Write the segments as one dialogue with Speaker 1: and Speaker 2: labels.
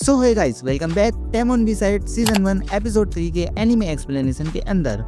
Speaker 1: सो है guys, welcome back टेमोन beside season 1 episode 3 के anime explanation के अंदर।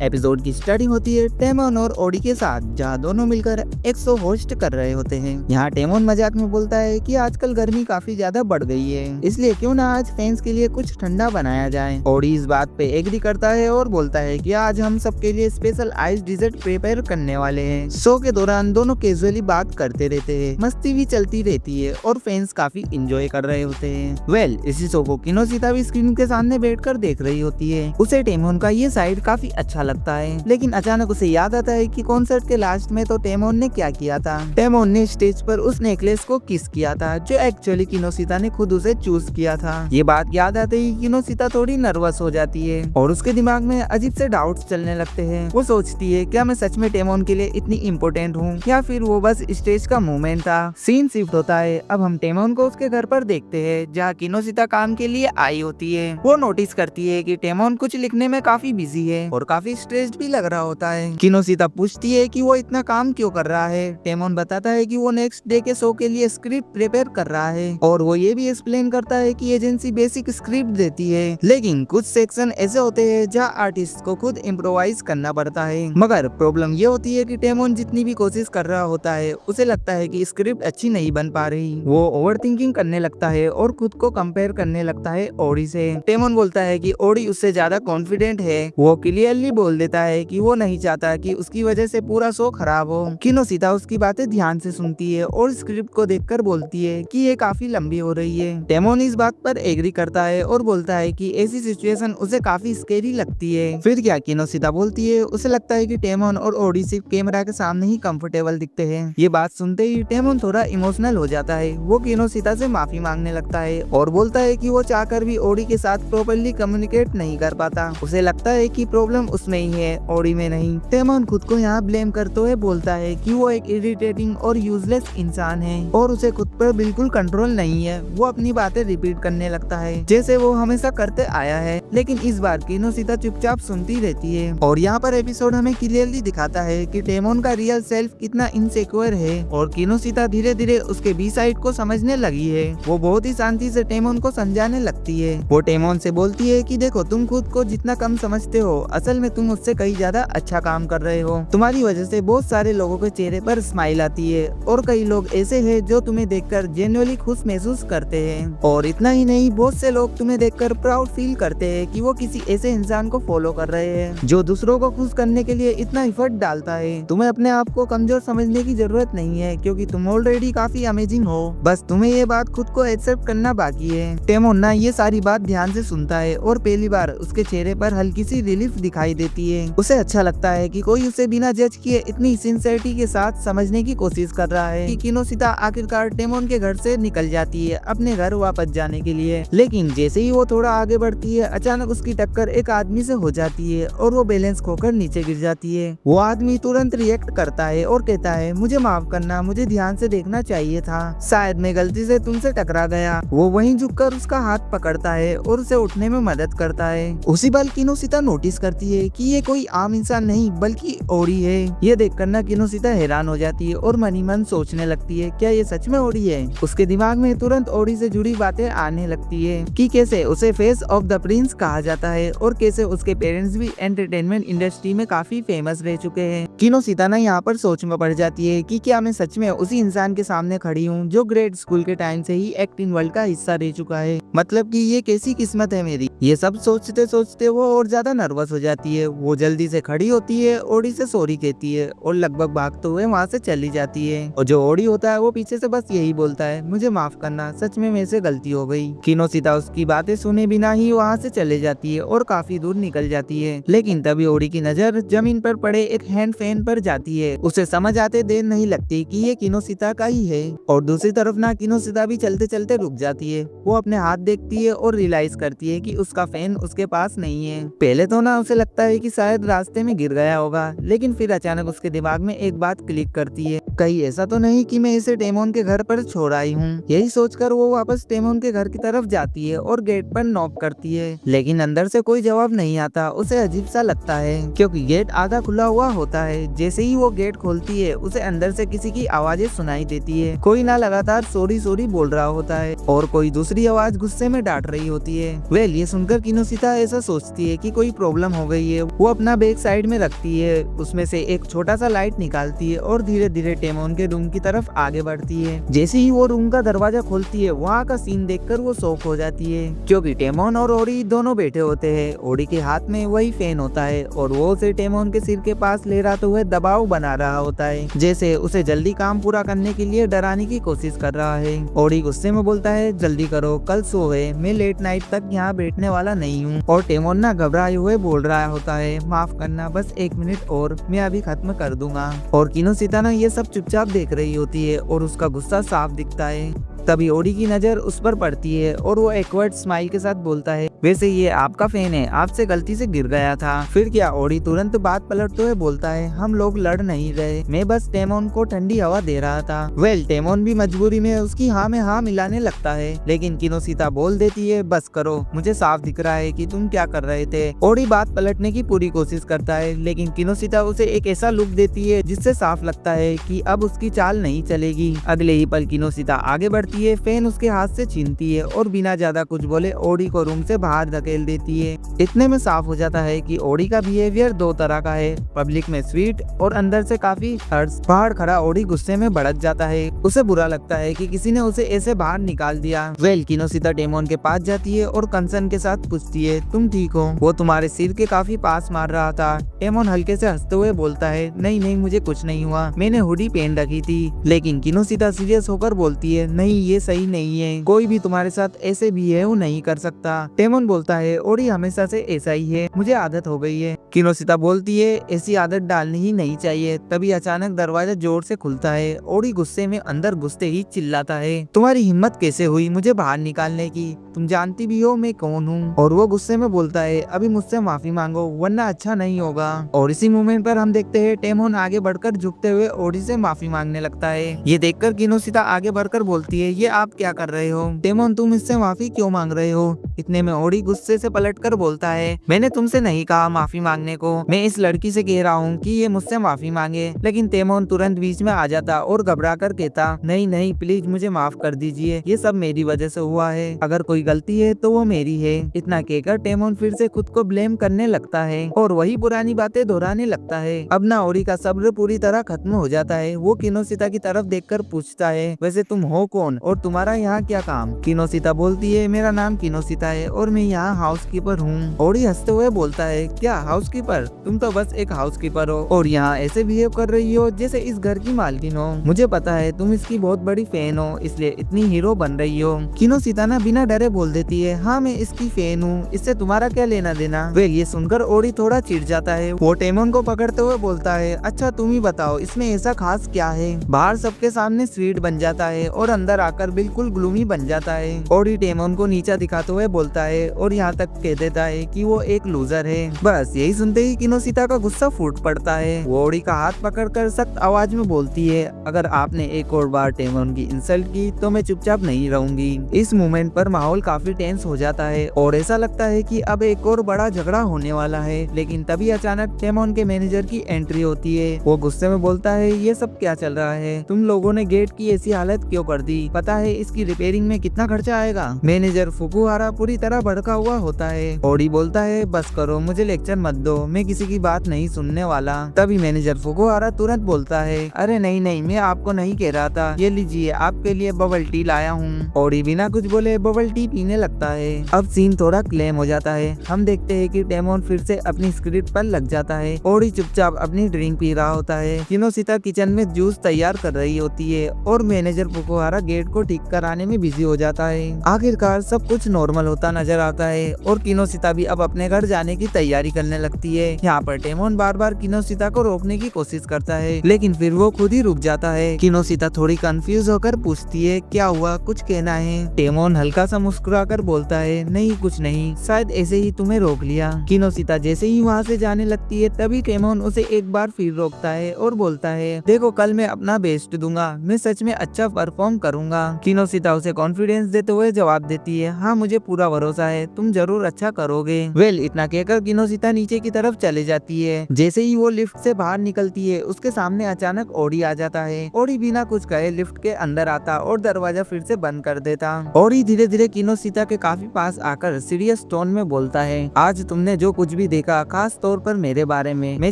Speaker 1: एपिसोड की स्टार्टिंग होती है टेमोन और ओडी के साथ, जहां दोनों मिलकर एक शो होस्ट कर रहे होते हैं। यहाँ टेमोन मजाक में बोलता है कि आजकल गर्मी काफी ज्यादा बढ़ गई है, इसलिए क्यों ना आज फैंस के लिए कुछ ठंडा बनाया जाए। ओडी इस बात पे एग्री करता है और बोलता है कि आज हम सबके लिए स्पेशल आइस डिजर्ट प्रिपेयर करने वाले हैं। शो के दौरान दोनों कैजुअली बात करते रहते हैं, मस्ती भी चलती रहती है और फैंस काफी इंजॉय कर रहे होते हैं। इसी शो को किनोशिता भी स्क्रीन के सामने बैठकर देख रही होती है। उसे टेमोन का ये साइड काफी अच्छा लगता है, लेकिन अचानक उसे याद आता है कि कॉन्सर्ट के लास्ट में तो टेमोन ने क्या किया था। टेमोन ने स्टेज पर उस नेकलेस को किस किया था, जो एक्चुअली किनोशिता ने खुद उसे चूज किया था। ये बात याद आते ही किनोशिता थोड़ी नर्वस हो जाती है और उसके दिमाग में अजीब से डाउट्स चलने लगते हैं। वो सोचती है, क्या मैं सच में टेमोन के लिए इतनी इम्पोर्टेंट हूँ या फिर वो बस स्टेज का मूवमेंट था। सीन शिफ्ट होता है। अब हम टेमोन को उसके घर पर देखते हैं, जहाँ किनोशिता काम के लिए आई होती है। वो नोटिस करती है कि टेमोन कुछ लिखने में काफी बिजी है और काफी स्ट्रेस्ड भी लग रहा होता है। किनोशिता पूछती है कि वो इतना काम क्यों कर रहा है। टेमोन बताता है कि वो नेक्स्ट डे के शो के लिए स्क्रिप्ट प्रिपेयर कर रहा है और वो ये भी एक्सप्लेन करता है कि एजेंसी बेसिक स्क्रिप्ट देती है, लेकिन कुछ सेक्शन ऐसे होते हैं जहाँ आर्टिस्ट को खुद इम्प्रोवाइज करना पड़ता है। मगर प्रॉब्लम ये होती है कि टेमोन जितनी भी कोशिश कर रहा होता है, उसे लगता है कि स्क्रिप्ट अच्छी नहीं बन पा रही। वो ओवर थिंकिंग करने लगता है और खुद को कंपेयर करने लगता है ओडी से। टेमोन बोलता है कि ओडी उससे ज्यादा कॉन्फिडेंट है। वो क्लियरली बोल देता है कि वो नहीं चाहता कि उसकी वजह से पूरा शो खराब हो। किनोशिता उसकी बातें ध्यान से सुनती है और स्क्रिप्ट को देखकर बोलती है कि ये काफी लंबी हो रही है। टेमोन इस बात पर एग्री करता है और बोलता है कि ऐसी सिचुएशन उसे काफी स्केरी लगती है। फिर क्या, किनोशिता बोलती है उसे लगता है कि टेमोन और ओडी सिर्फ कैमरा के सामने ही कंफर्टेबल दिखते हैं। ये बात सुनते ही टेमोन थोड़ा इमोशनल हो जाता है। वो किनोशिता से माफी मांगने लगता है और बोलता है कि वो चाहकर भी ओडी के साथ प्रॉपर्ली कम्युनिकेट नहीं कर पाता। उसे लगता है कि प्रॉब्लम उसमें ही है, ओडी में नहीं। टेमोन खुद को यहाँ ब्लेम करते हुए बोलता है कि वो एक इरिटेटिंग और यूजलेस इंसान है और उसे खुद पर बिल्कुल कंट्रोल नहीं है। वो अपनी बातें रिपीट करने लगता है जैसे वो हमेशा करते आया है, लेकिन इस बार किनोशिता चुपचाप सुनती रहती है। और यहाँ पर एपिसोड हमें क्लियरली दिखाता है कि टेमोन का रियल सेल्फ कितना इनसिक्योर है और किनोशिता धीरे धीरे उसके बी साइड को समझने लगी है। वो बहुत ही शांति से टेमोन को समझाने लगती है। वो टेमोन से बोलती है कि देखो, तुम खुद को जितना कम समझते हो, असल में तुम उससे कहीं ज्यादा अच्छा काम कर रहे हो। तुम्हारी वजह से बहुत सारे लोगों के चेहरे पर स्माइल आती है और कई लोग ऐसे हैं जो तुम्हें देखकर जेन्युइनली खुश महसूस करते हैं। और इतना ही नहीं, बहुत से लोग तुम्हें देखकर प्राउड फील करते हैं कि वो किसी ऐसे इंसान को फॉलो कर रहे हैं जो दूसरों को खुश करने के लिए इतना एफर्ट डालता है। तुम्हें अपने आप को कमजोर समझने की जरूरत नहीं है, क्योंकि तुम ऑलरेडी काफी अमेजिंग हो। बस तुम्हें ये बात खुद को एक्सेप्ट करना बाकी है। टेमोन ना ये सारी बात ध्यान से सुनता है और पहली बार उसके चेहरे पर हल्की सी रिलीफ दिखाई देती है। उसे अच्छा लगता है कि कोई उसे बिना जज किए इतनी सिंसियरिटी के साथ समझने की कोशिश कर रहा है। कि किनोशिता आखिरकार टेमोन के घर से निकल जाती है अपने घर वापस जाने के लिए, लेकिन जैसे ही वो थोड़ा आगे बढ़ती है, अचानक उसकी टक्कर एक आदमी से हो जाती है और वो बैलेंस खोकर नीचे गिर जाती है। वो आदमी तुरंत रिएक्ट करता है और कहता है, मुझे माफ करना, मुझे ध्यान से देखना चाहिए था, शायद मैं गलती से तुमसे टकरा गया। वो वहीं झुककर उसका हाथ पकड़ता है और उसे उठने में मदद करता है। उसी पल किनोशिता नोटिस करती है कि ये कोई आम इंसान नहीं बल्कि ओडी है। ये देखकर ना किनोशिता हैरान हो जाती है और मन ही मन सोचने लगती है, क्या ये सच में ओडी है। उसके दिमाग में तुरंत ओडी से जुड़ी बातें आने लगती है कि कैसे उसे फेस ऑफ द प्रिंस कहा जाता है और कैसे उसके पेरेंट्स भी एंटरटेनमेंट इंडस्ट्री में काफी फेमस रह चुके हैं। किनोशिता ना यहाँ पर सोच में पड़ जाती है कि क्या मैं सच में उसी इंसान के सामने खड़ी हूँ जो ग्रेड स्कूल के टाइम से ही एक्टिंग वर्ल्ड का हिस्सा रह चुका है। मतलब कि ये कैसी किस्मत है मेरी। ये सब सोचते सोचते वो और ज्यादा नर्वस हो जाती है। वो जल्दी से खड़ी होती है, ओडी से सॉरी कहती है और लगभग भागते हुए वहाँ से चली जाती है। और जो ओडी होता है वो पीछे से बस यही बोलता है, मुझे माफ करना, सच में मेरे से गलती हो गई। किनोशिता उसकी बातें सुने बिना ही वहाँ से चले जाती है और काफी दूर निकल जाती है। लेकिन तभी ओडी की नजर जमीन पर पड़े एक हैंड फैन पर जाती है। उसे समझ आते देर नहीं लगती कि ये किनोशिता का ही है। और दूसरी तरफ ना किनोशिता भी चलते चलते रुक जाती है। वो अपने हाथ देखती है और रियलाइज करती है कि उसका फैन उसके पास नहीं है। पहले तो ना उसे लगता है कि शायद रास्ते में गिर गया होगा, लेकिन फिर अचानक उसके दिमाग में एक बात क्लिक करती है, कहीं ऐसा तो नहीं कि मैं इसे डेमोन के घर पर छोड़ आई हूँ। यही सोचकर वो वापस डेमोन के घर की तरफ जाती है और गेट पर नॉक करती है, लेकिन अंदर से कोई जवाब नहीं आता। उसे अजीब सा लगता है क्योंकि गेट आधा खुला हुआ होता है। जैसे ही वो गेट खोलती है उसे अंदर से किसी की आवाजें सुनाई देती है। कोई ना लगातार सॉरी सॉरी बोल रहा होता है और कोई दूसरी आवाज गुस्से में डांट रही होती है। वेल ये सुनकर किनोशिता ऐसा सोचती है कि कोई प्रॉब्लम हो गई है। वो अपना बैग साइड में रखती है, उसमें से एक छोटा सा लाइट निकालती है और धीरे धीरे डेमोन के रूम की तरफ आगे बढ़ती है। जैसे ही वो रूम का दरवाजा खोलती है वहाँ का सीन देखकर वो शॉक हो जाती है क्योंकि डेमोन और ओडी दोनों बैठे होते हैं। ओडी के हाथ में वही फैन होता है और वो उसे डेमोन के सिर के पास ले रहा हुए दबाव बना रहा होता है, जैसे उसे जल्दी काम पूरा करने के लिए डराने की कोशिश कर रहा है। ओडी गुस्से में बोलता है, जल्दी करो, कल सो है, मैं लेट नाइट तक यहाँ बैठने वाला नहीं हूँ। और डेमोन ना घबराए हुए बोल रहा होता है, माफ करना, बस 1 मिनट और, मैं अभी खत्म कर दूंगा। और किनोशिता ना ये सब चुपचाप देख रही होती है और उसका गुस्सा साफ दिखता है। तभी ओडी की नजर उस पर पड़ती है और वो एक्वर्ड स्माइल के साथ बोलता है, वैसे ये आपका फैन है, आपसे गलती से गिर गया था। फिर क्या? ओडी तुरंत बात पलटते हुए बोलता है, हम लोग लड़ नहीं रहे, मैं बस डेमोन को ठंडी हवा दे रहा था। वेल डेमोन भी मजबूरी में उसकी हाँ में हाँ मिलाने लगता है, लेकिन किनोशिता बोल देती है, बस करो, मुझे साफ दिख रहा है कि तुम क्या कर रहे थे। ओडी बात पलटने की पूरी कोशिश करता है, लेकिन किनोशिता उसे एक ऐसा लुक देती है जिससे साफ लगता है कि अब उसकी चाल नहीं चलेगी। अगले ही पल किनोशिता आगे बढ़ती है, फैन उसके हाथ से छीनती है और बिना ज्यादा कुछ बोले ओडी को रूम से बाहर धकेल देती है। इतने में साफ हो जाता है कि ओडी का बिहेवियर दो तरह का है, पब्लिक में स्वीट और अंदर से काफी हर्ष। बाहर खड़ा ओडी गुस्से में भड़क जाता है, उसे बुरा लगता है कि किसी ने उसे ऐसे बाहर निकाल दिया। वेल किनोशिता डेमोन के पास जाती है और कंसर्न के साथ पूछती है, तुम ठीक हो? वो तुम्हारे सिर के काफी पास मार रहा था। डेमोन हल्के से हंसते हुए बोलता है, नहीं नहीं, मुझे कुछ नहीं हुआ, मैंने हुडी पहन रखी थी। लेकिन किनोशिता सीरियस होकर बोलती है, नहीं ये सही नहीं है, कोई भी तुम्हारे साथ ऐसे बिहेव नहीं कर सकता। डेमोन बोलता है, ओडी हमेशा से ऐसा ही है, मुझे आदत हो गई है। किनोशिता बोलती है, ऐसी आदत डालनी ही नहीं चाहिए। तभी अचानक दरवाजा जोर से खुलता है। ओडी गुस्से में अंदर घुसते ही चिल्लाता है, तुम्हारी हिम्मत कैसे हुई मुझे बाहर निकालने की? तुम जानती भी हो मैं कौन हूँ? और वो गुस्से में बोलता है, अभी मुझसे माफी मांगो वरना अच्छा नहीं होगा। और इसी मोमेंट पर हम देखते हैं डेमोन आगे बढ़कर झुकते हुए ओडी से माफी मांगने लगता है। ये देखकर किनोशिता आगे बढ़कर बोलती है, ये आप क्या कर रहे हो? डेमोन तुम इससे माफी क्यों मांग रहे हो? इतने में ओडी गुस्से से पलटकर बोलता है, मैंने तुमसे नहीं कहा माफी मांगने को, मैं इस लड़की से कह रहा हूँ कि ये मुझसे माफी मांगे। लेकिन डेमोन तुरंत बीच में आ जाता और घबरा कर कहता, नहीं नहीं प्लीज मुझे माफ कर दीजिए, ये सब मेरी वजह से हुआ है, अगर कोई गलती है तो वो मेरी है। इतना कहकर डेमोन फिर से खुद को ब्लेम करने लगता है और वही पुरानी बातें दोहराने लगता है। अब ना ओडी का सब्र पूरी तरह खत्म हो जाता है। वो किनोशिता की तरफ देखकर पूछता है, वैसे तुम हो कौन और तुम्हारा यहाँ क्या काम? किनोशिता बोलती है, मेरा नाम किनोशिता है और मैं यहाँ हाउसकीपर हूँ। ओडी हंसते हुए बोलता है, क्या हाउसकीपर? तुम तो बस एक हाउसकीपर हो और यहाँ ऐसे बिहेव कर रही हो जैसे इस घर की मालकिन हो। मुझे पता है तुम इसकी बहुत बड़ी फैन हो, इसलिए इतनी हीरो बन रही हो। किनोशिता ना बिना डरे बोल देती है, हाँ मैं इसकी फैन हूँ, इससे तुम्हारा क्या लेना देना? वे ये सुनकर ओडी थोड़ा चिढ़ जाता है। वो डेमोन को पकड़ते हुए बोलता है, अच्छा तुम ही बताओ इसमें ऐसा खास क्या है? बाहर सबके सामने स्वीट बन जाता है और अंदर आकर बिल्कुल ग्लूमी बन जाता है। ओडी डेमोन को नीचा दिखाते हुए बोलता है और यहाँ तक कह देता है कि वो एक लूजर है। बस यही सुनते ही किनोशिता का गुस्सा फूट पड़ता है। वो ओडी का हाथ पकड़कर सख्त आवाज में बोलती है, अगर आपने एक और बार डेमोन की इंसल्ट की तो मैं चुपचाप नहीं रहूंगी। इस मोमेंट पर माहौल काफी टेंस हो जाता है और ऐसा लगता है कि अब एक और बड़ा झगड़ा होने वाला है। लेकिन तभी अचानक डेमोन के मैनेजर की एंट्री होती है। वो गुस्से में बोलता है, ये सब क्या चल रहा है? तुम लोगों ने गेट की ऐसी हालत क्यों कर दी? पता है इसकी रिपेयरिंग में कितना खर्चा आएगा? मैनेजर फुकुहारा पूरी तरह भड़का हुआ होता है। ओडी बोलता है, बस करो, मुझे लेक्चर मत दो, मैं किसी की बात नहीं सुनने वाला। तभी मैनेजर फुकुहारा तुरंत बोलता है, अरे नहीं नहीं, मैं आपको नहीं कह रहा था, ये लीजिए आपके लिए बबल टी लाया हूँ। ओडी बिना कुछ बोले बबल टी पीने लगता है। अब सीन थोड़ा क्लेम हो जाता है। हम देखते हैं कि डेमोन फिर से अपनी स्क्रिप्ट पर लग जाता है। ओडी चुपचाप अपनी ड्रिंक पी रहा होता है। किनोशिता किचन में जूस तैयार कर रही होती है और मैनेजर फुकुहारा गेट को ठीक कराने में बिजी हो जाता है। आखिरकार सब कुछ नॉर्मल होता नजर आता है और किनोशिता भी अब अपने घर जाने की तैयारी करने लगती लगती है। यहाँ पर टेमोन बार बार किनोशिता को रोकने की कोशिश करता है, लेकिन फिर वो खुद ही रुक जाता है। किनोशिता थोड़ी कंफ्यूज होकर पूछती है, क्या हुआ, कुछ कहना है? टेमोन हल्का सा मुस्कुराकर बोलता है, नहीं कुछ नहीं, शायद ऐसे ही तुम्हें रोक लिया। किनोशिता जैसे ही वहाँ से जाने लगती है तभी टेमोन उसे एक बार फिर रोकता है और बोलता है, देखो कल मैं अपना बेस्ट दूंगा, मैं सच में अच्छा परफॉर्म करूंगा। किनोशिता उसे कॉन्फिडेंस देते हुए जवाब देती है, हाँ मुझे पूरा भरोसा है, तुम जरूर अच्छा करोगे। वेल इतना कहकर किनोशिता नीचे की तरफ चले जाती है। जैसे ही वो लिफ्ट से बाहर निकलती है उसके सामने अचानक ओडी आ जाता है। ओडी बिना कुछ कहे लिफ्ट के अंदर आता और दरवाजा फिर से बंद कर देता। ओडी धीरे धीरे किनोशिता के काफी पास आकर सीरियस टोन में बोलता है, आज तुमने जो कुछ भी देखा खास तौर पर मेरे बारे में, मैं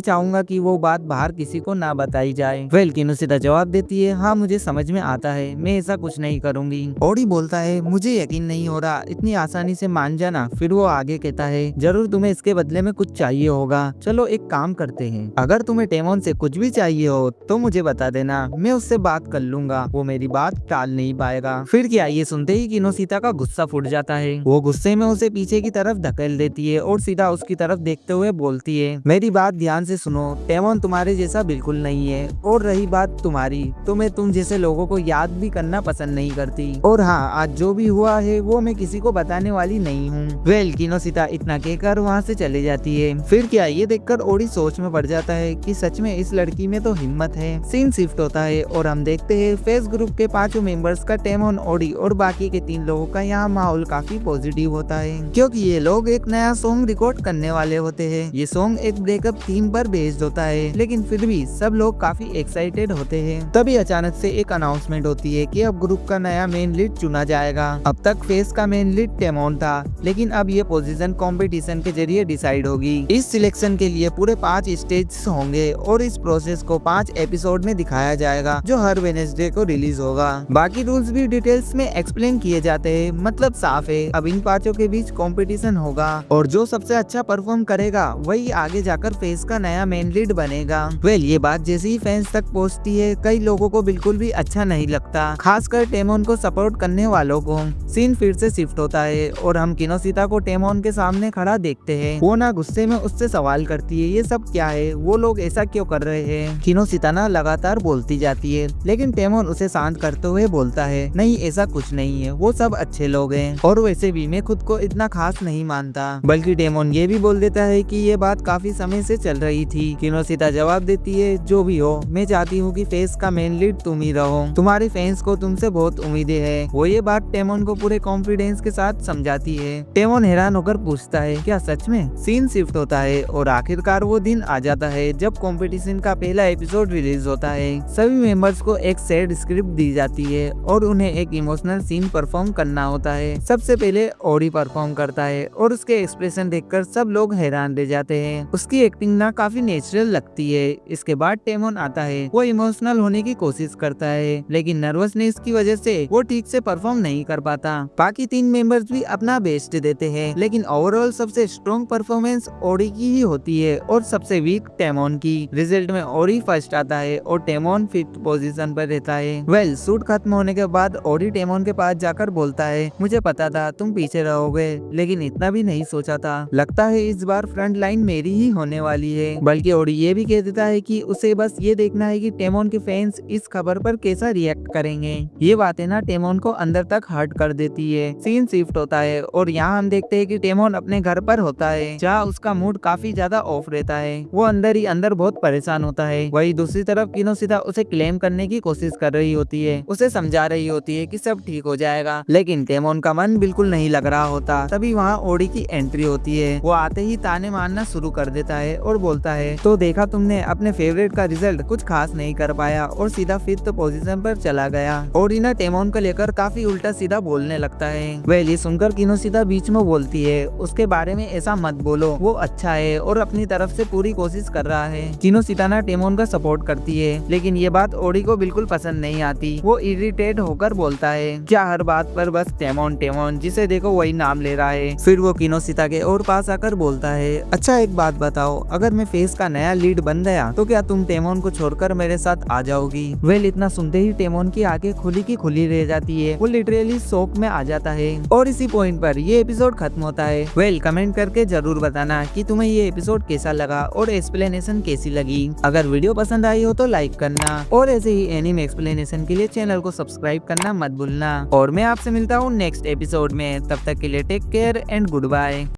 Speaker 1: चाहूंगा कि वो बात बाहर किसी को ना बताई जाए। वेल किनोशिता जवाब देती है, हाँ मुझे समझ में आता है, मैं ऐसा कुछ नहीं करूंगी। ओडी बोलता है, मुझे यकीन नहीं हो रहा इतनी आसानी से मान जाना। फिर वो आगे कहता है, जरूर तुम्हें इसके बदले में कुछ चाहिए होगा, चलो एक काम करते हैं, अगर तुम्हें टेमोन से कुछ भी चाहिए हो तो मुझे बता देना, मैं उससे बात कर लूंगा, वो मेरी बात टाल नहीं पाएगा। फिर क्या, ये सुनते ही किनोशिता का गुस्सा फूट जाता है। वो गुस्से में उसे पीछे की तरफ धकेल देती है और सीधा उसकी तरफ देखते हुए बोलती है, मेरी बात ध्यान से सुनो, टेमोन तुम्हारे जैसा बिल्कुल नहीं है, और रही बात तुम्हारी, तो मैं तुम जैसे लोगों को याद भी करना पसंद नहीं करती, और हाँ आज जो भी हुआ है वो मैं किसी को बताने वाली नहीं हूँ। वेल किनोशिता इतना कहकर वहाँ से चली जाती है। फिर क्या, ये देखकर ओडी सोच में पड़ जाता है कि सच में इस लड़की में तो हिम्मत है। सीन शिफ्ट होता है और हम देखते हैं फेस ग्रुप के 5 मेंबर्स का, टेमोन, ओडी और बाकी के 3 लोगों का यहाँ माहौल काफी पॉजिटिव होता है, क्योंकि ये लोग एक नया सॉन्ग रिकॉर्ड करने वाले होते हैं। ये सॉन्ग एक ब्रेकअप थीम पर बेस्ड होता है, लेकिन फिर भी सब लोग काफी एक्साइटेड होते हैं। तभी अचानक से एक अनाउंसमेंट होती है कि अब ग्रुप का नया मेन लीड चुना जाएगा। अब तक फेस का मेन लीड टेमोन था, लेकिन अब ये पोजीशन कंपटीशन के जरिए डिसाइड होगी। इस सिलेक्शन के लिए पूरे 5 स्टेज होंगे और इस प्रोसेस को 5 एपिसोड में दिखाया जाएगा, जो हर वेडनेसडे को रिलीज होगा। बाकी रूल्स भी डिटेल्स में एक्सप्लेन किए जाते हैं, मतलब साफ है अब इन 5 के बीच कंपटीशन होगा और जो सबसे अच्छा परफॉर्म करेगा वही आगे जाकर फेस का नया मेन लीड बनेगा। वेल ये बात जैसे ही फैंस तक पहुंचती है कई लोगों को बिल्कुल भी अच्छा नहीं लगता, खासकर टेमोन को सपोर्ट करने वालों को। सीन फिर से शिफ्ट होता है और हम किनोशिता को टेमोन के सामने खड़ा देखते हैं। वो ना गुस्से में उससे सवाल करती है, ये सब क्या है, वो लोग ऐसा क्यों कर रहे हैं? किनोशिता ना लगातार बोलती जाती है, लेकिन टेमोन उसे शांत करते हुए बोलता है, नहीं ऐसा कुछ नहीं है, वो सब अच्छे लोग हैं, और वैसे भी मैं खुद को इतना खास नहीं मानता। बल्कि टेमोन ये भी बोल देता है कि ये बात काफी समय से चल रही थी। किनोशिता जवाब देती है, जो भी हो, मैं चाहती हूँ कि फेस का मेन लीड तुम ही रहो, तुम्हारे फैंस को तुमसे बहुत उम्मीदें हैं। वो ये बात टेमोन को पूरे कॉन्फिडेंस के साथ समझाती है। टेमोन हैरान होकर पूछता है, क्या सच में? सीन शिफ्ट होता है और आखिरकार वो दिन आ जाता है जब कंपटीशन का पहला एपिसोड रिलीज होता है। सभी मेंबर्स को एक सैड स्क्रिप्ट दी जाती है और उन्हें एक इमोशनल सीन परफॉर्म करना होता है। सबसे पहले ओडी परफॉर्म करता है और उसके एक्सप्रेशन देखकर सब लोग हैरान रह जाते हैं। उसकी एक्टिंग ना काफी नेचुरल लगती है। इसके बाद टेमोन आता है, वो इमोशनल होने की कोशिश करता है, लेकिन नर्वसनेस की वजह से वो ठीक से परफॉर्म नहीं कर पाता। बाकी 3 मेंबर्स भी अपना बेस्ट देते हैं, लेकिन ओवरऑल सबसे स्ट्रॉन्ग परफॉर्मेंस ओडी की ही होती है और सबसे वीक टेमोन की। रिजल्ट में ओडी फर्स्ट आता है और टेमोन 5th पोजीशन पर रहता है। वेल शूट खत्म होने के बाद ओडी टेमोन के पास जाकर बोलता है, मुझे पता था तुम पीछे रहोगे, लेकिन इतना भी नहीं सोचा था, लगता है इस बार फ्रंट लाइन मेरी ही होने वाली है। बल्कि ओडी ये भी कह देता है कि उसे बस ये देखना है कि टेमोन के फैंस इस खबर पर कैसा रिएक्ट करेंगे। ये बातें ना टेमोन को अंदर तक हर्ट कर देती है। सीन शिफ्ट होता है और यहाँ हम देखते हैं कि टेमोन अपने घर पर होता है, जहाँ उसका मूड काफी ज्यादा ऑफ रहता है। वो अंदर ही अंदर बहुत परेशान होता है। वही दूसरी तरफ किनोशिता उसे क्लेम करने की कोशिश कर रही होती है, उसे समझा रही होती है कि सब ठीक हो जाएगा, लेकिन टेमोन का मन बिल्कुल नहीं लग रहा होता। तभी वहाँ ओडी की एंट्री होती है। वो आते ही ताने मारना शुरू कर देता है और बोलता है, तो देखा तुमने, अपने फेवरेट का रिजल्ट कुछ खास नहीं कर पाया और सीधा 5th पोजीशन पर चला गया। ओडी ना टेमोन को लेकर काफी उल्टा सीधा बोलने लगता है। वेल ये सुनकर किनोशिता बीच में बोलती है, उसके बारे में ऐसा मत बोलो, वो अच्छा है और अपनी तरफ से पूरी कोशिश कर रहा है। किनोशिता ना टेमोन का सपोर्ट करती है, लेकिन ये बात ओडी को बिल्कुल पसंद नहीं आती। वो इरिटेट होकर बोलता है, क्या हर बात पर बस टेमोन टेमोन, जिसे देखो वही नाम ले रहा है। फिर वो किनोशिता के और पास आकर बोलता है, अच्छा एक बात बताओ, अगर मैं फेस का नया लीड बन गया तो क्या तुम टेमोन को छोड़कर मेरे साथ आ जाओगी? वेल इतना सुनते ही टेमोन की आंखें खुली की खुली रह जाती है। वो लिटरली शॉक में आ जाता है और इसी पॉइंट पर ये एपिसोड खत्म होता है। वेल कमेंट करके जरूर बताना कि तुम्हें तुम्हें ये एपिसोड कैसा लगा और एक्सप्लेनेशन कैसी लगी। अगर वीडियो पसंद आई हो तो लाइक करना और ऐसे ही एनीमे एक्सप्लेनेशन के लिए चैनल को सब्सक्राइब करना मत भूलना। और मैं आपसे मिलता हूँ नेक्स्ट एपिसोड में, तब तक के लिए take care and good bye.